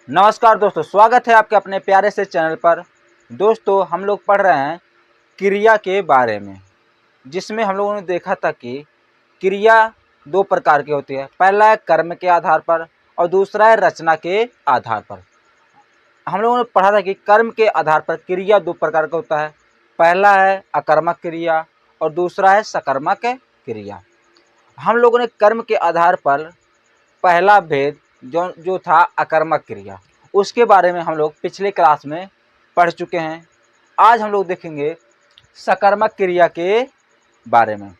नमस्कार दोस्तों, स्वागत है आपके अपने प्यारे से चैनल पर। दोस्तों, हम लोग पढ़ रहे हैं क्रिया के बारे में, जिसमें हम लोगों ने देखा था कि क्रिया दो प्रकार की होती है। पहला है कर्म के आधार पर और दूसरा है रचना के आधार पर। हम लोगों ने पढ़ा था कि कर्म के आधार पर क्रिया दो प्रकार का होता है। पहला है अकर्मक क्रिया और दूसरा है सकर्मक क्रिया। हम लोगों ने कर्म के आधार पर पहला भेद जो था अकर्मक क्रिया, उसके बारे में हम लोग पिछले क्लास में पढ़ चुके हैं। आज हम लोग देखेंगे सकर्मक क्रिया के बारे में।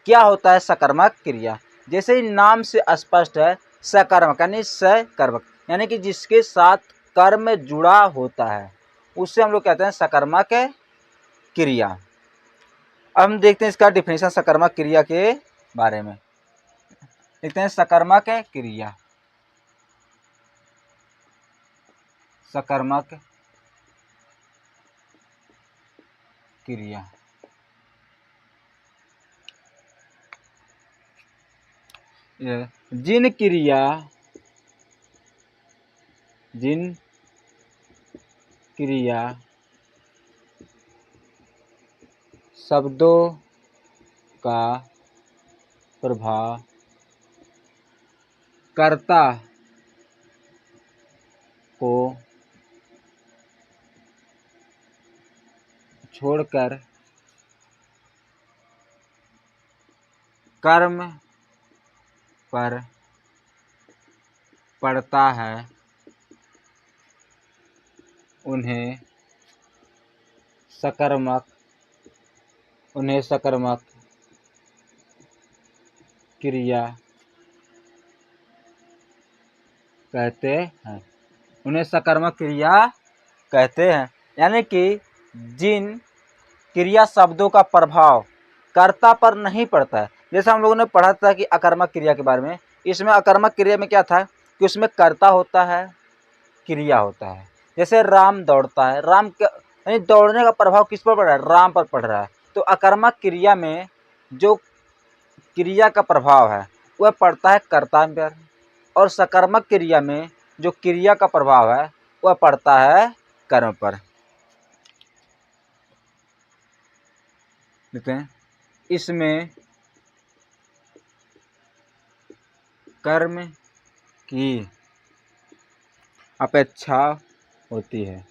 क्या होता है सकर्मक क्रिया? जैसे ही नाम से स्पष्ट है, सकर्मक यानी सकर्मक यानी कि जिसके साथ कर्म जुड़ा होता है, उससे हम लोग कहते हैं सकर्मक क्रिया। अब हम देखते हैं इसका डिफिनेशन सकर्मक क्रिया के बारे में। देखते हैं सकर्मक क्रिया। सकर्मक क्रिया जिन क्रिया शब्दों का प्रभाव कर्ता को छोड़कर कर्म पर पड़ता है, उन्हें सकर्मक क्रिया कहते हैं। उन्हें सकर्मक क्रिया कहते हैं, यानी कि जिन क्रिया शब्दों का प्रभाव कर्ता पर नहीं पड़ता है। जैसे हम लोगों ने पढ़ा था कि अकर्मक क्रिया के बारे में। इसमें अकर्मक क्रिया में क्या था कि उसमें कर्ता होता है, क्रिया होता है। जैसे राम दौड़ता है, यानी दौड़ने का प्रभाव किस पर पड़ रहा है? राम पर पड़ रहा है। तो अकर्मक क्रिया में जो क्रिया का प्रभाव है वह पड़ता है कर्ता पर, और सकर्मक क्रिया में जो क्रिया का प्रभाव है वह पड़ता है कर्म पर। देखते हैं, इसमें कर्म की अपेक्षा होती है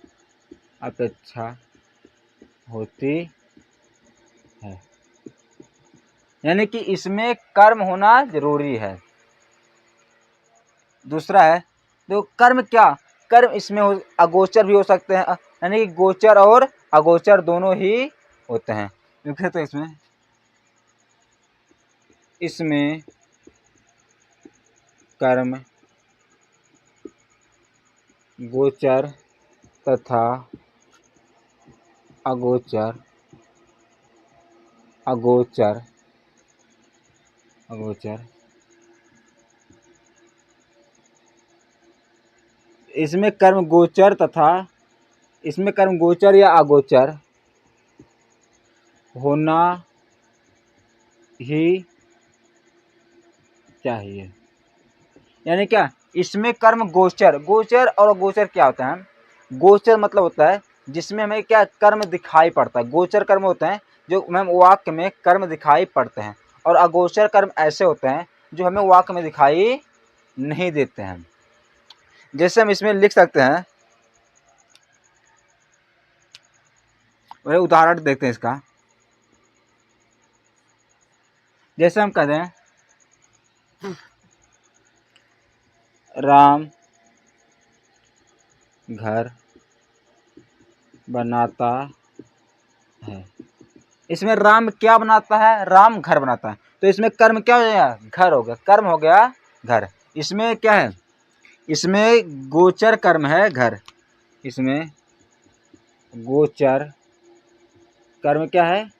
यानी कि इसमें कर्म होना जरूरी है। दूसरा है तो कर्म इसमें अगोचर भी हो सकते हैं, यानी कि गोचर और अगोचर दोनों ही होते हैं। तो इसमें कर्म गोचर तथा अगोचर इसमें कर्म गोचर या अगोचर होना ही चाहिए। यानी क्या? इसमें कर्म गोचर और अगोचर क्या होता है? गोचर मतलब होता है जिसमें हमें क्या कर्म दिखाई पड़ता है। गोचर कर्म होते हैं जो हमें वाक्य में कर्म दिखाई पड़ते हैं, और अगोचर कर्म ऐसे होते हैं जो हमें वाक्य में दिखाई नहीं देते हैं। जैसे हम इसमें लिख सकते हैं, उदाहरण देखते हैं इसका। जैसे हम कहते हैं राम घर बनाता है। इसमें राम क्या बनाता है? राम घर बनाता है। तो इसमें कर्म क्या हो गया? घर हो गया, कर्म हो गया घर। इसमें क्या है? इसमें गोचर कर्म है घर। इसमें गोचर कर्म क्या है?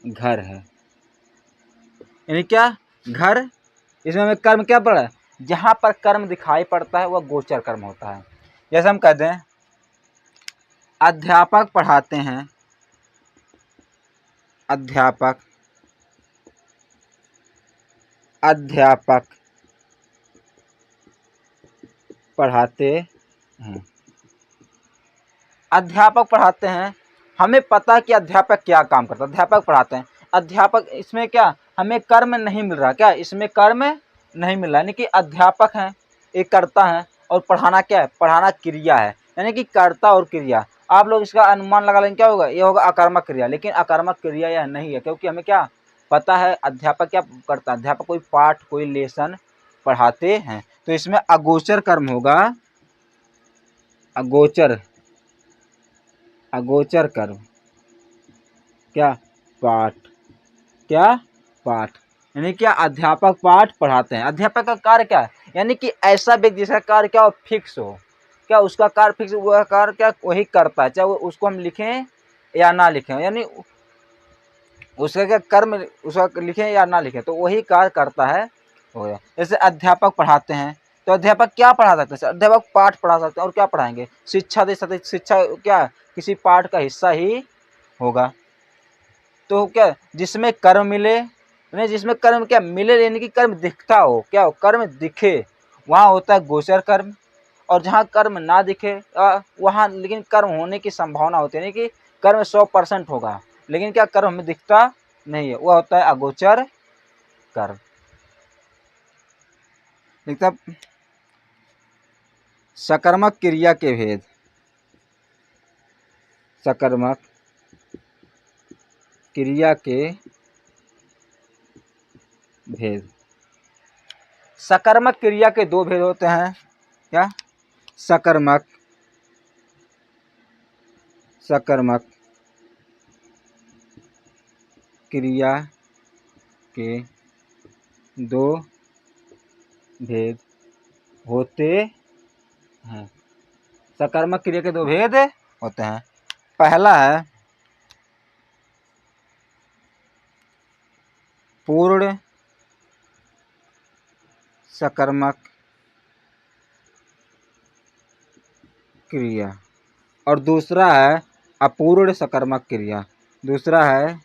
घर है। यानी क्या? घर। इसमें हमें कर्म क्या पड़ा? जहां पर कर्म दिखाई पड़ता है वह गोचर कर्म होता है। जैसे हम कहते हैं अध्यापक पढ़ाते हैं। अध्यापक पढ़ाते हैं। अध्यापक पढ़ाते हैं, हमें पता है कि अध्यापक क्या काम करता है, अध्यापक पढ़ाते हैं। अध्यापक इसमें क्या हमें कर्म नहीं मिल रहा, क्या इसमें कर्म नहीं मिल रहा, यानी कि अध्यापक हैं, एक कर्ता है, और पढ़ाना क्या है, पढ़ाना क्रिया है, यानी कि कर्ता और क्रिया। आप लोग इसका अनुमान लगा लेंगे क्या होगा, ये होगा अकर्मक क्रिया, लेकिन अकर्मक क्रिया यह नहीं है, क्योंकि हमें क्या पता है अध्यापक क्या करता है, अध्यापक कोई पाठ कोई लेसन पढ़ाते हैं। तो इसमें अगोचर कर्म होगा, अगोचर, अगोचर कर्म, क्या पाठ, क्या पाठ, यानी क्या अध्यापक पाठ पढ़ाते हैं। अध्यापक का कार्य क्या है, यानी कि ऐसा व्यक्ति जिसका कार्य क्या हो, फिक्स हो, क्या उसका कार्य फिक्स, वह कार्य क्या वही करता है, चाहे वो उसको हम लिखें या ना लिखें, यानी उसका क्या कर्म, उसका लिखें या ना लिखें तो वही कार्य करता है, हो गया। जैसे अध्यापक पढ़ाते हैं, तो अध्यापक क्या पढ़ा सकते हैं, अध्यापक पाठ पढ़ा सकते हैं, और क्या पढ़ाएंगे, शिक्षा दे सकते, शिक्षा क्या किसी पाठ का हिस्सा ही होगा। तो क्या जिसमें कर्म मिले, नहीं जिसमें कर्म क्या मिले, यानी कि कर्म दिखता हो, क्या हो कर्म दिखे, वहाँ होता है गोचर कर्म। और जहाँ कर्म ना दिखे वहाँ लेकिन कर्म होने की संभावना होती है, यानी कि कर्म 100% होगा, लेकिन क्या कर्म हमें दिखता नहीं है, वह होता है अगोचर कर्म। दिखता सकर्मक क्रिया के भेद, सकर्मक क्रिया के भेद। सकर्मक क्रिया के दो भेद होते हैं, क्या सकर्मक, सकर्मक क्रिया के दो भेद होते हैं। सकर्मक क्रिया के दो भेद होते हैं। पहला है पूर्ण सकर्मक क्रिया, और दूसरा है अपूर्ण सकर्मक क्रिया, दूसरा है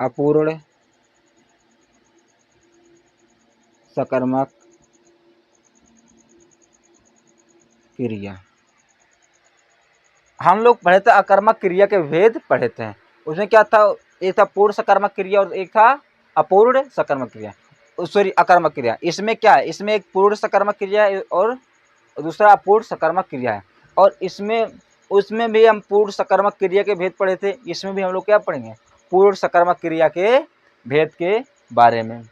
अपूर्ण सकर्मक क्रिया। हम लोग पढ़े थे अकर्मक क्रिया के भेद पढ़े थे, उसमें क्या था, एक था पूर्ण सकर्मक क्रिया और एक था अपूर्ण सकर्मक क्रिया, सॉरी अकर्मक क्रिया। इसमें क्या है, इसमें एक पूर्ण सकर्मक क्रिया है और दूसरा अपूर्ण सकर्मक क्रिया है, और इसमें उसमें भी हम पूर्ण सकर्मक क्रिया के भेद पढ़े थे, इसमें भी हम लोग क्या पढ़ेंगे, पूर्ण सकर्मक क्रिया के भेद के बारे में।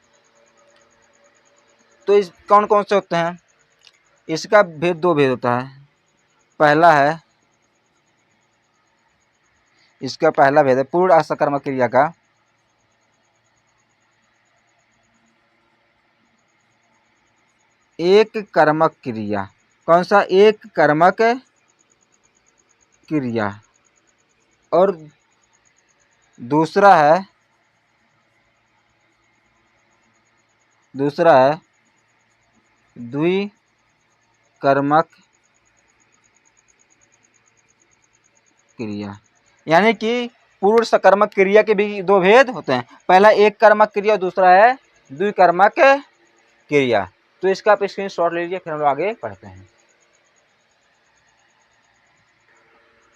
तो इस कौन कौन से होते हैं, इसका भेद दो भेद होता है। पहला है, इसका पहला भेद है पूर्ण असकर्मक क्रिया का, एक कर्मक क्रिया, कौन सा, एक कर्मक क्रिया, और दूसरा है, दूसरा है द्विकर्मक क्रिया, यानी कि पूर्ण सकर्मक क्रिया के भी दो भेद होते हैं। पहला एक कर्मक क्रिया और दूसरा है द्विकर्मक क्रिया। तो इसका आप स्क्रीनशॉट ले लीजिए, फिर हम लोग आगे पढ़ते हैं।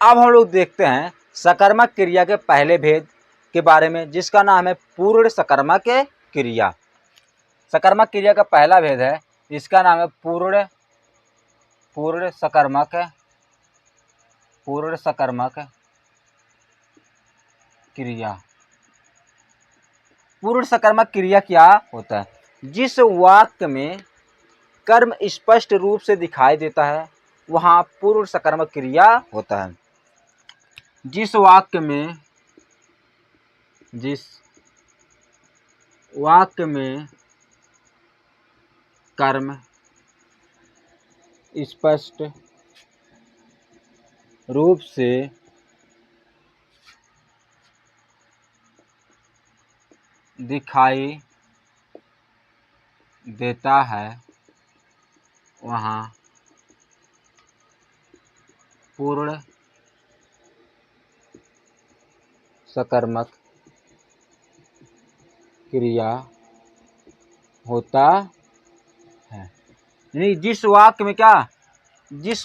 अब हम लोग देखते हैं सकर्मक क्रिया के पहले भेद के बारे में, जिसका नाम है पूर्ण सकर्मक क्रिया। सकर्मक क्रिया का पहला भेद है, इसका नाम है पूर्ण, पूर्ण सकर्मक, पूर्ण सकर्मक क्रिया। पूर्ण सकर्मक क्रिया क्या होता है, जिस वाक्य में कर्म स्पष्ट रूप से दिखाई देता है वहां पूर्ण सकर्मक क्रिया होता है। जिस वाक्य में, जिस वाक्य में कर्म स्पष्ट रूप से दिखाई देता है वहाँ पूर्ण सकर्मक क्रिया होता है। यानी जिस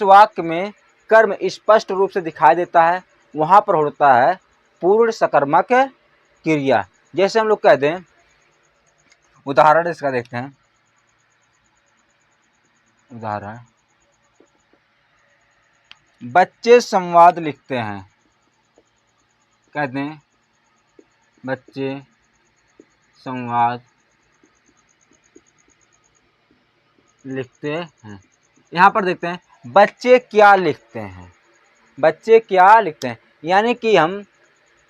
वाक्य में कर्म स्पष्ट रूप से दिखाई देता है वहां पर होता है पूर्ण सकर्मक क्रिया। जैसे हम लोग कह दें, उदाहरण इसका देखते हैं। उदाहरण, बच्चे संवाद लिखते हैं। कहते हैं बच्चे संवाद लिखते हैं। यहाँ पर देखते हैं बच्चे क्या लिखते हैं। बच्चे क्या लिखते हैं यानी कि हम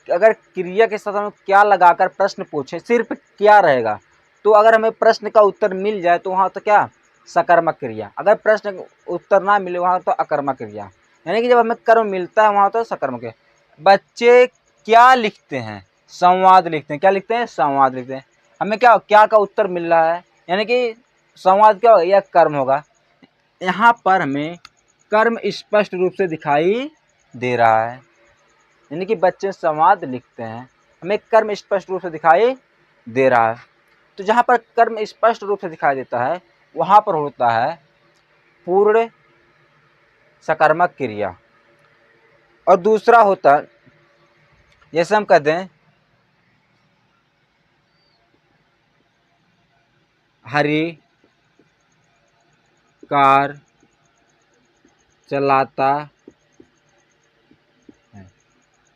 अगर क्रिया के साथ हम क्या लगाकर प्रश्न पूछे, सिर्फ क्या रहेगा, तो अगर हमें प्रश्न का उत्तर मिल जाए तो वहाँ तो क्या सकर्मक क्रिया, अगर प्रश्न उत्तर ना मिले वहाँ तो अकर्मक क्रिया। यानी कि जब हमें कर्म मिलता है वहाँ तो सकर्मक है। बच्चे क्या लिखते हैं, संवाद लिखते हैं। क्या लिखते हैं, संवाद लिखते हैं। हमें क्या का उत्तर मिल रहा है, यानी कि संवाद क्या होगा, यह कर्म होगा। यहाँ पर हमें कर्म स्पष्ट रूप से दिखाई दे रहा है, यानी कि बच्चे संवाद लिखते हैं, हमें कर्म स्पष्ट रूप से दिखाई दे रहा है। तो जहाँ पर कर्म स्पष्ट रूप से दिखाई देता है वहाँ पर होता है पूर्ण सकर्मक क्रिया। और दूसरा होता है, जैसे हम कहते हैं हरि कार चलाता है।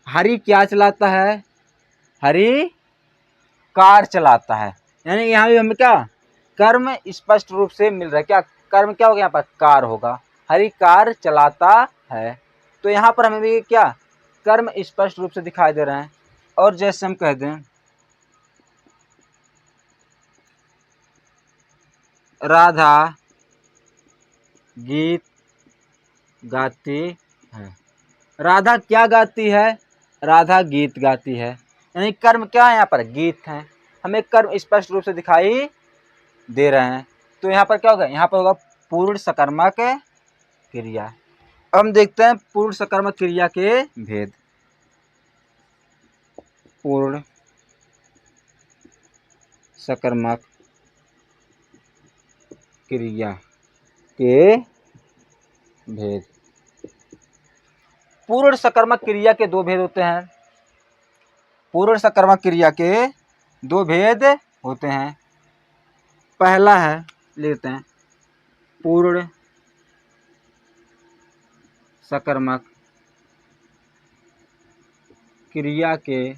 हरि क्या चलाता है, हरि कार चलाता है। यानी यहाँ भी हमें क्या कर्म स्पष्ट रूप से मिल रहा है। क्या कर्म क्या होगा, यहाँ पर कार होगा, हरि कार चलाता है। तो यहाँ पर हमें भी क्या कर्म स्पष्ट रूप से दिखाई दे रहे हैं। और जैसे हम कह दें राधा गीत गाती है। राधा क्या गाती है, राधा गीत गाती है। यानी कर्म क्या है, यहाँ पर गीत है, हमें कर्म स्पष्ट रूप से दिखाई दे रहे हैं। तो यहाँ पर क्या होगा, यहाँ पर होगा पूर्ण सकर्मक क्रिया। अब हम देखते हैं पूर्ण सकर्मक क्रिया के भेद। पूर्ण सकर्मक क्रिया के भेद। पूर्ण सकर्मक क्रिया के दो भेद होते हैं। पूर्ण सकर्मक क्रिया के दो भेद होते हैं। पहला है, लेते हैं पूर्ण सकर्मक क्रिया के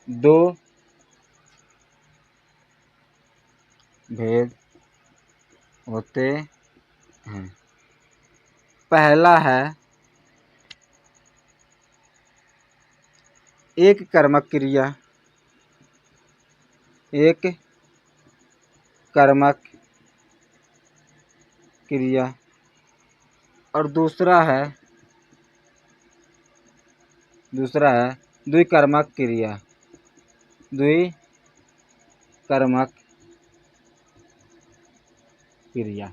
दो भेद होते हैं। पहला है एक कर्मक क्रिया, एक कर्मक क्रिया, और दूसरा है द्विकर्मक क्रिया। द्विकर्मक क्रिया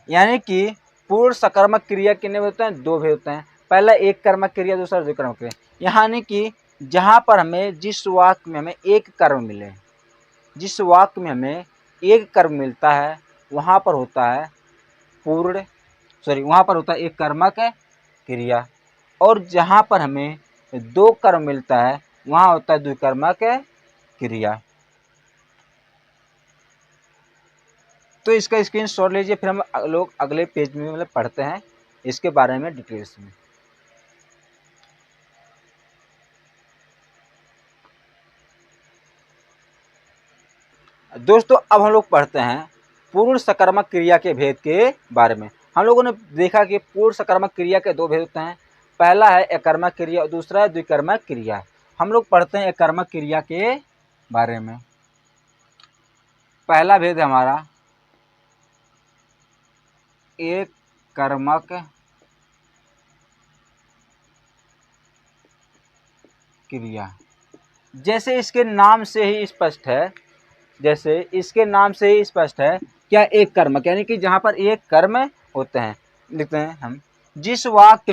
यानी कि पूर्ण सकर्मक क्रिया कितने होते हैं, दो भेद होते हैं। पहला एक कर्मक क्रिया, दूसरा द्विकर्मक क्रिया। यानी कि जहाँ पर हमें जिस वाक्य में हमें एक कर्म मिले, जिस वाक्य में हमें एक कर्म मिलता है वहाँ पर होता है वहाँ पर होता है एक कर्मक क्रिया। और जहाँ पर हमें दो कर्म मिलता है वहाँ होता है द्विकर्मक क्रिया। तो इसका स्क्रीनशॉट लीजिए, फिर हम लोग अगले पेज में मतलब पढ़ते हैं इसके बारे में डिटेल्स में। दोस्तों अब हम लोग पढ़ते हैं पूर्ण सकर्मक क्रिया के भेद के बारे में। हम लोगों ने देखा कि पूर्ण सकर्मक क्रिया के दो भेद होते हैं। पहला है एकर्मक क्रिया और दूसरा है द्विकर्मक क्रिया। हम लोग पढ़ते हैं एकर्मक क्रिया के बारे में। पहला भेद है हमारा एक कर्मक क्रिया। जैसे इसके नाम से ही स्पष्ट है, क्या एक कर्मक, यानी कि जहां पर एक कर्म होते हैं। लिखते हैं हम जिस वाक्य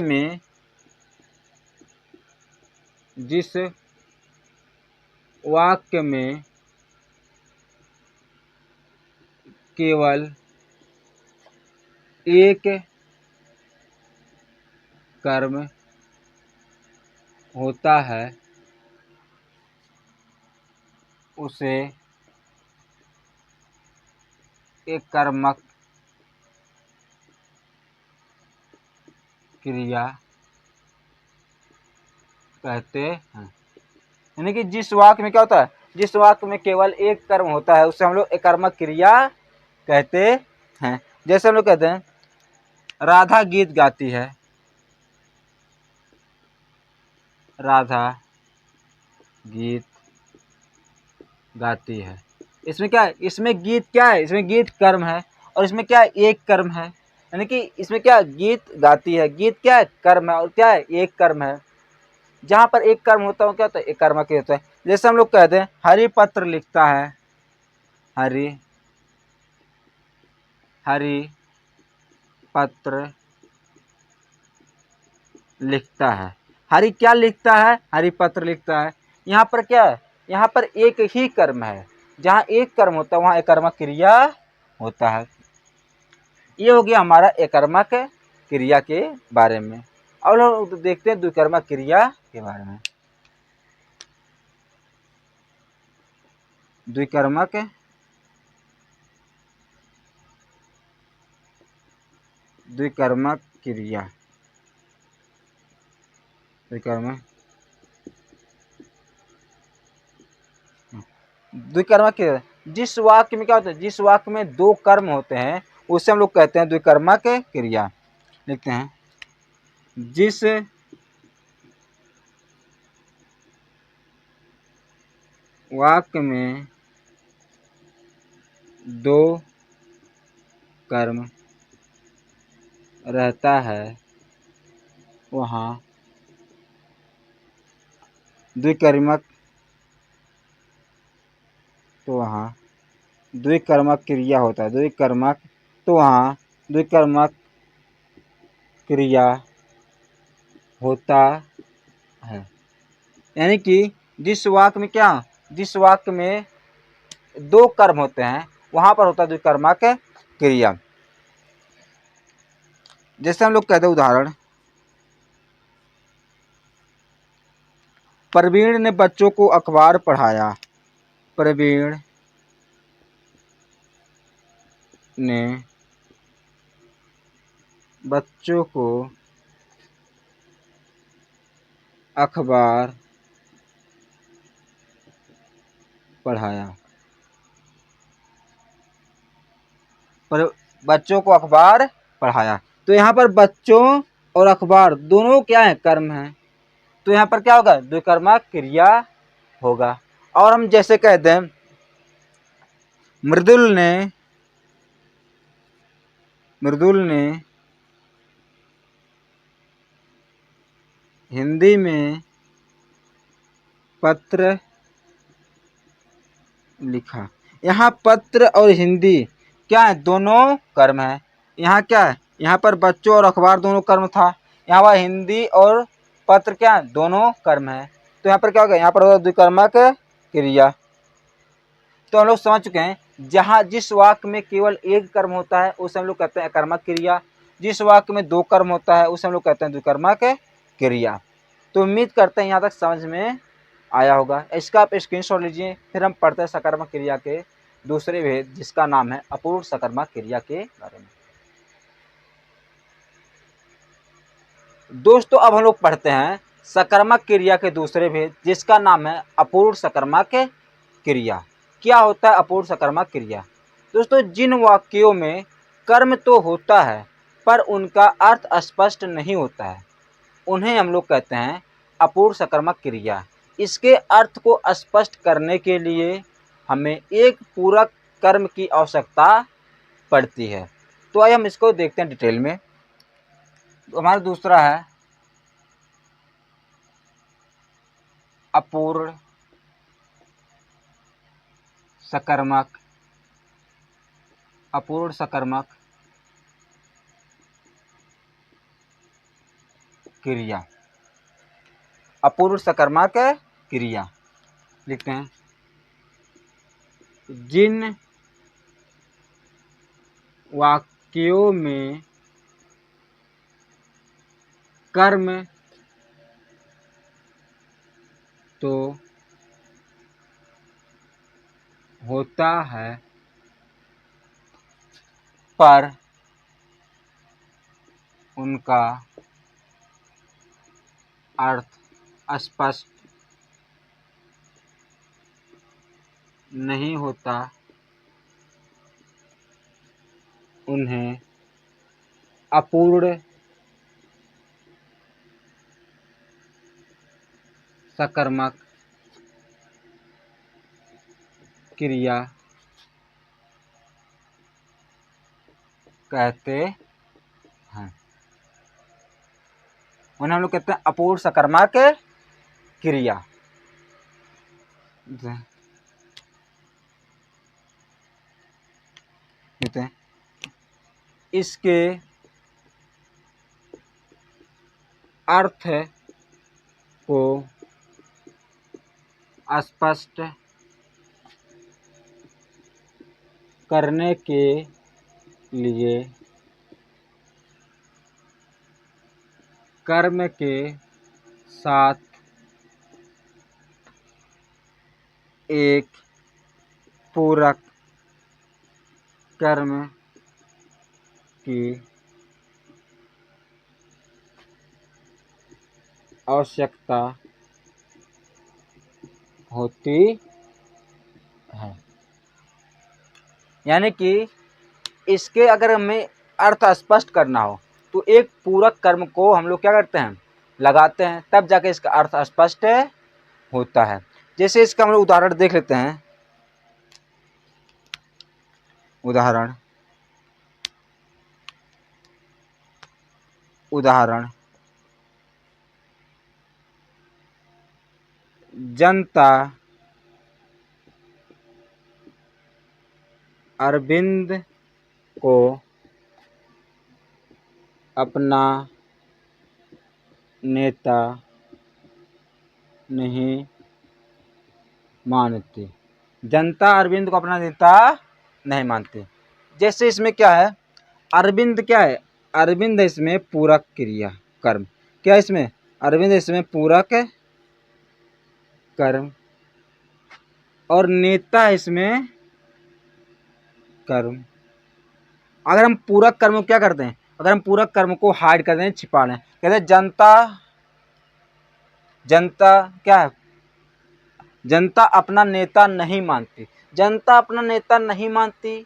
में केवल एक कर्म होता है उसे एक कर्मक क्रिया कहते हैं। यानी कि जिस वाक्य में क्या होता है, जिस वाक्य में केवल एक कर्म होता है उसे हम लोग एक कर्मक क्रिया कहते हैं। जैसे हम लोग कहते हैं राधा गीत गाती है, राधा गीत गाती है। इसमें क्या है, इसमें गीत क्या है, इसमें गीत कर्म है और इसमें क्या है, एक कर्म है। यानी कि इसमें क्या है, गीत गाती है, गीत क्या है, कर्म है, और क्या है, एक कर्म है। जहां पर एक कर्म होता है क्या होता है, एक कर्म के होता है। जैसे हम लोग कहते हैं हरि पत्र लिखता है, हरि हरि पत्र लिखता है। हरि क्या लिखता है, हरि पत्र लिखता है। यहाँ पर क्या है, यहाँ पर एक ही कर्म है। जहाँ एक कर्म होता है वहाँ एक कर्मक क्रिया होता है। ये हो गया हमारा एकर्मक क्रिया के बारे में। अब लोग देखते हैं द्विकर्मक क्रिया के बारे में। द्विकर्मक द्विकर्मक क्रिया, द्विकर्मक द्विकर्मक क्रिया, जिस वाक्य में क्या होता है, जिस वाक्य में दो कर्म होते हैं उसे हम लोग कहते हैं द्विकर्मक क्रिया। लिखते हैं जिस वाक्य में दो कर्म रहता है वहाँ द्विकर्मक तो वहाँ द्विकर्मक क्रिया होता है। द्विकर्मक तो वहाँ द्विकर्मक क्रिया होता है। यानी कि जिस वाक्य में क्या, जिस वाक्य में दो कर्म होते हैं वहां पर होता है द्विकर्मक क्रिया। जैसे हम लोग कहते हैं उदाहरण, प्रवीण ने बच्चों को अखबार पढ़ाया, प्रवीण ने बच्चों को अखबार पढ़ाया, पर बच्चों को अखबार पढ़ाया। तो यहाँ पर बच्चों और अखबार दोनों क्या है, कर्म है। तो यहाँ पर क्या होगा, द्विकर्मक क्रिया होगा। और हम जैसे कहते हैं मृदुल ने हिंदी में पत्र लिखा। यहाँ पत्र और हिंदी क्या है, दोनों कर्म है। यहाँ क्या है, यहाँ पर बच्चों और अखबार दोनों कर्म था, यहाँ पर हिंदी और पत्र क्या है, दोनों कर्म है। तो यहाँ पर क्या होगा, यहाँ पर होगा द्विकर्मक क्रिया। तो हम लोग समझ चुके हैं, जहाँ जिस वाक्य में केवल एक कर्म होता है उसे हम लोग कहते हैं कर्मक क्रिया, जिस वाक्य में दो कर्म होता है उसे हम लोग कहते हैं द्विकर्मक क्रिया। तो उम्मीद करते हैं यहाँ तक समझ में आया होगा। इसका आप स्क्रीनशॉट लीजिए। फिर हम पढ़ते हैं सकर्मक क्रिया के दूसरे भेद जिसका नाम है अपूर्ण सकर्मक क्रिया के बारे में। दोस्तों अब हम लोग पढ़ते हैं सकर्मक क्रिया के दूसरे भेद जिसका नाम है अपूर्ण सकर्मक क्रिया। क्या होता है अपूर्ण सकर्मक क्रिया? दोस्तों जिन वाक्यों में कर्म तो होता है पर उनका अर्थ स्पष्ट नहीं होता है उन्हें हम लोग कहते हैं अपूर्ण सकर्मक क्रिया। इसके अर्थ को स्पष्ट करने के लिए हमें एक पूरक कर्म की आवश्यकता पड़ती है। तो आइए हम इसको देखते हैं डिटेल में। तो हमारा दूसरा है अपूर्ण सकर्मक, अपूर्ण सकर्मक क्रिया। अपूर्ण सकर्मक क्रिया लिखते हैं जिन वाक्यों में कर्म तो होता है पर उनका अर्थ स्पष्ट नहीं होता, उन्हें अपूर्ण सकर्मक क्रिया कहते हैं। उन्हें हम लोग कहते हैं अपूर्ण सकर्मक क्रिया। कहते हैं इसके अर्थ को स्पष्ट करने के लिए कर्म के साथ एक पूरक कर्म की आवश्यकता होती है। यानी कि इसके अगर हमें अर्थ स्पष्ट करना हो तो एक पूरक कर्म को हम लोग क्या करते हैं, लगाते हैं, तब जाके इसका अर्थ स्पष्ट होता है। जैसे इसका हम लोग उदाहरण देख लेते हैं। उदाहरण जनता अरविंद को अपना नेता नहीं मानती। जनता अरविंद को अपना नेता नहीं मानती। जैसे इसमें क्या है, अरविंद क्या है, अरविंद है इसमें पूरक क्रिया कर्म। क्या इसमें अरविंद इसमें पूरक कर्म और नेता इसमें कर्म। अगर हम पूरक कर्म को क्या करते हैं, अगर हम पूरक कर्म को हाइड कर दें, छिपा लें, कहते हैं जनता क्या है, जनता अपना नेता नहीं मानती। जनता अपना नेता नहीं मानती,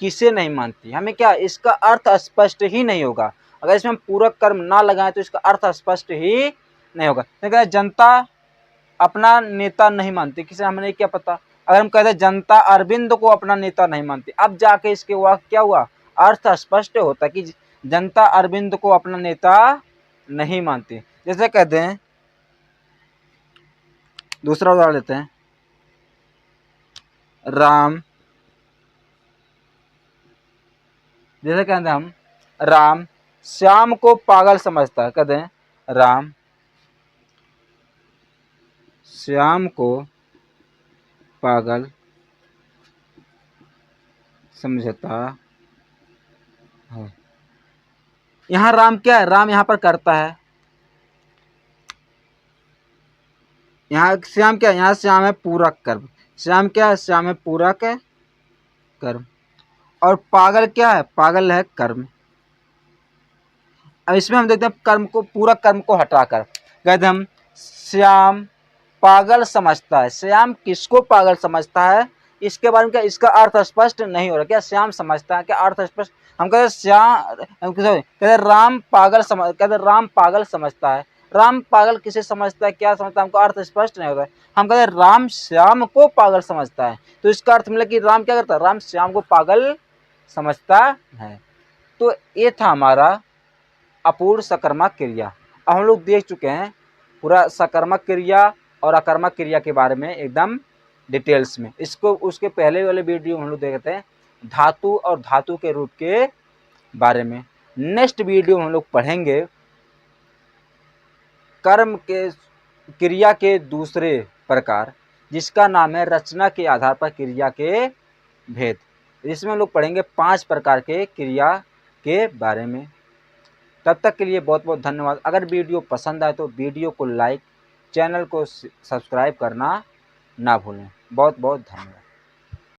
किसे नहीं मानती, हमें क्या इसका अर्थ स्पष्ट ही नहीं होगा। अगर इसमें हम पूरक कर्म ना लगाएं तो इसका अर्थ स्पष्ट ही नहीं होगा। तो जनता अपना नेता नहीं मानती, किसे, हमें क्या पता। अगर हम कहते हैं जनता अरविंद को अपना नेता नहीं मानती, अब जाके इसके वाक्य क्या हुआ, अर्थ स्पष्ट होता कि जनता अरविंद को अपना नेता नहीं मानती। जैसे कहते हैं, दूसरा उदाहरण लेते हैं, राम, जैसे कहते हैं हम, राम श्याम को पागल समझता है। कहते हैं राम श्याम को पागल समझता है। यहाँ राम क्या है, राम यहाँ पर करता है। यहाँ श्याम क्या है, यहाँ श्याम है पूरक कर्म। श्याम क्या है, श्याम है पूरक कर्म। और पागल क्या है, पागल है कर्म। अब इसमें हम देखते हैं कर्म को, पूरक कर्म को हटाकर कहते हम श्याम पागल समझता है। श्याम किसको पागल समझता है, इसके बारे में क्या इसका अर्थ स्पष्ट नहीं हो रहा। क्या श्याम समझता है, क्या अर्थ स्पष्ट, हम कहते श्याम, कहते राम पागल कहते राम पागल समझता है। राम पागल किसे समझता है, क्या समझता है, हमको अर्थ स्पष्ट नहीं होता है। हम कहते राम श्याम को पागल समझता है, तो इसका अर्थ मिला कि राम क्या करता है, राम श्याम को पागल समझता है। तो ये था हमारा अपूर्ण सकर्मक क्रिया। अब हम लोग देख चुके हैं पूरा सकर्मक क्रिया और अकर्मक क्रिया के बारे में एकदम डिटेल्स में। इसको उसके पहले वाले वीडियो में हम लोग देखते हैं धातु और धातु के रूप के बारे में। नेक्स्ट वीडियो में हम लोग पढ़ेंगे कर्म के क्रिया के दूसरे प्रकार, जिसका नाम है रचना के आधार पर क्रिया के भेद। इसमें हम लोग पढ़ेंगे 5 प्रकार के क्रिया के बारे में। तब तक के लिए बहुत बहुत धन्यवाद। अगर वीडियो पसंद आए तो वीडियो को लाइक, चैनल को सब्सक्राइब करना ना भूलें। बहुत बहुत धन्यवाद।